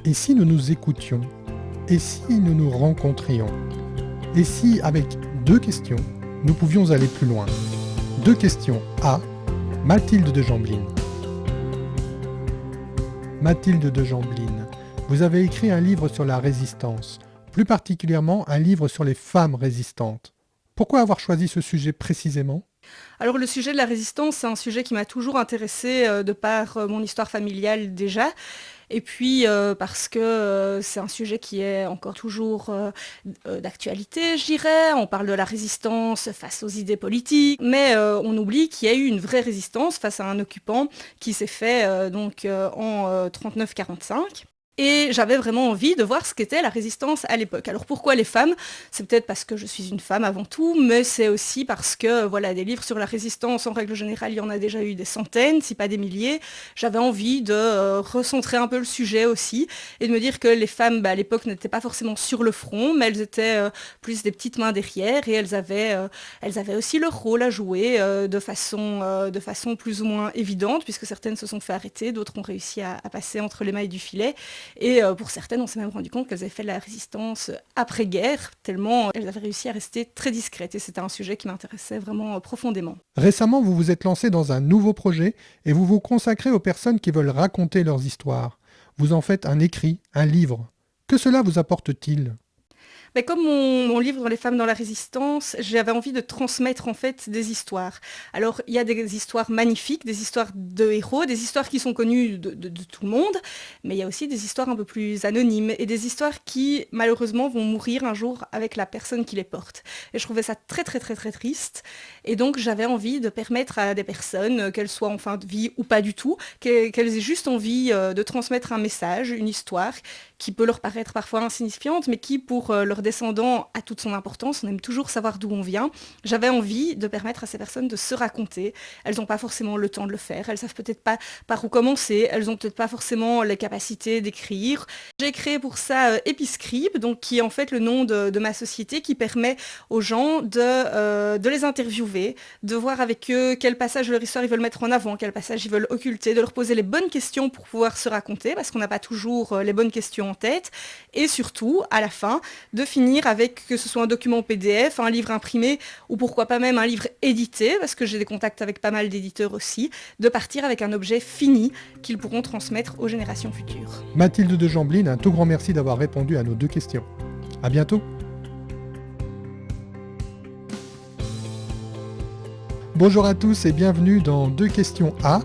Et si nous nous écoutions? Et si nous nous rencontrions? Et si, avec deux questions, nous pouvions aller plus loin? Deux questions à Mathilde de Jambline. Mathilde de Jambline, vous avez écrit un livre sur la résistance, plus particulièrement un livre sur les femmes résistantes. Pourquoi avoir choisi ce sujet précisément? Alors le sujet de la résistance, c'est un sujet qui m'a toujours intéressée de par mon histoire familiale déjà. Et puis parce que c'est un sujet qui est encore toujours d'actualité, je dirais. On parle de la résistance face aux idées politiques, mais on oublie qu'il y a eu une vraie résistance face à un occupant qui s'est fait en 39-45. Et j'avais vraiment envie de voir ce qu'était la résistance à l'époque. Alors pourquoi les femmes? C'est peut-être parce que je suis une femme avant tout, mais c'est aussi parce que voilà, des livres sur la résistance, en règle générale, il y en a déjà eu des centaines, si pas des milliers. J'avais envie de recentrer un peu le sujet aussi, et de me dire que les femmes, à l'époque, n'étaient pas forcément sur le front, mais elles étaient plus des petites mains derrière, et elles avaient aussi leur rôle à jouer de façon plus ou moins évidente, puisque certaines se sont fait arrêter, d'autres ont réussi à passer entre les mailles du filet. Et pour certaines, on s'est même rendu compte qu'elles avaient fait de la résistance après-guerre, tellement elles avaient réussi à rester très discrètes. Et c'était un sujet qui m'intéressait vraiment profondément. Récemment, vous vous êtes lancé dans un nouveau projet et vous vous consacrez aux personnes qui veulent raconter leurs histoires. Vous en faites un écrit, un livre. Que cela vous apporte-t-il? Mais comme mon livre Les femmes dans la résistance, j'avais envie de transmettre en fait des histoires. Alors il y a des histoires magnifiques, des histoires de héros, des histoires qui sont connues de tout le monde, mais il y a aussi des histoires un peu plus anonymes et des histoires qui malheureusement vont mourir un jour avec la personne qui les porte. Et je trouvais ça très très très très triste. Et donc j'avais envie de permettre à des personnes, qu'elles soient en fin de vie ou pas du tout, qu'elles aient juste envie de transmettre un message, une histoire qui peut leur paraître parfois insignifiante, mais qui, pour leurs descendants, a toute son importance. On aime toujours savoir d'où on vient. J'avais envie de permettre à ces personnes de se raconter. Elles n'ont pas forcément le temps de le faire. Elles savent peut-être pas par où commencer. Elles n'ont peut-être pas forcément les capacités d'écrire. J'ai créé pour ça Episcribe, donc qui est en fait le nom de ma société, qui permet aux gens de les interviewer, de voir avec eux quel passage de leur histoire ils veulent mettre en avant, quel passage ils veulent occulter, de leur poser les bonnes questions pour pouvoir se raconter, parce qu'on n'a pas toujours les bonnes questions en tête, et surtout, à la fin, de finir avec, que ce soit un document PDF, un livre imprimé, ou pourquoi pas même un livre édité, parce que j'ai des contacts avec pas mal d'éditeurs aussi, de partir avec un objet fini qu'ils pourront transmettre aux générations futures. Mathilde de Jambline, un tout grand merci d'avoir répondu à nos deux questions. À bientôt. Bonjour à tous et bienvenue dans Deux questions A.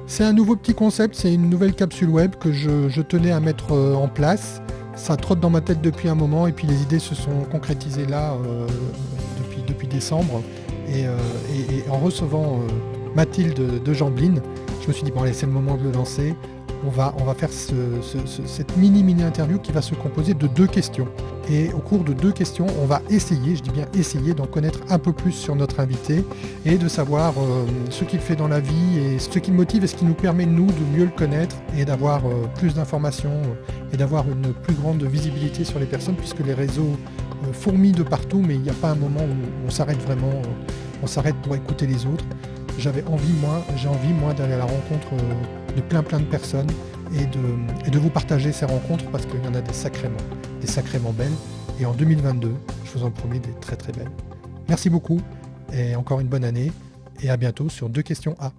C'est un nouveau petit concept, c'est une nouvelle capsule web que je tenais à mettre en place. Ça trotte dans ma tête depuis un moment et puis les idées se sont concrétisées là depuis décembre. Et en recevant Mathilde de Jambline, je me suis dit bon allez, c'est le moment de le lancer. On va faire cette mini interview qui va se composer de deux questions. Et au cours de deux questions, on va essayer, je dis bien essayer, d'en connaître un peu plus sur notre invité et de savoir ce qu'il fait dans la vie et ce qui le motive et ce qui nous permet, nous, de mieux le connaître et d'avoir plus d'informations et d'avoir une plus grande visibilité sur les personnes puisque les réseaux fourmillent de partout, mais il n'y a pas un moment où on s'arrête vraiment, on s'arrête pour écouter les autres. J'ai envie, moi, d'aller à la rencontre de plein de personnes et de vous partager ces rencontres parce qu'il y en a des sacrément belles. Et en 2022, je vous en promets des très très belles. Merci beaucoup et encore une bonne année et à bientôt sur Deux questions A.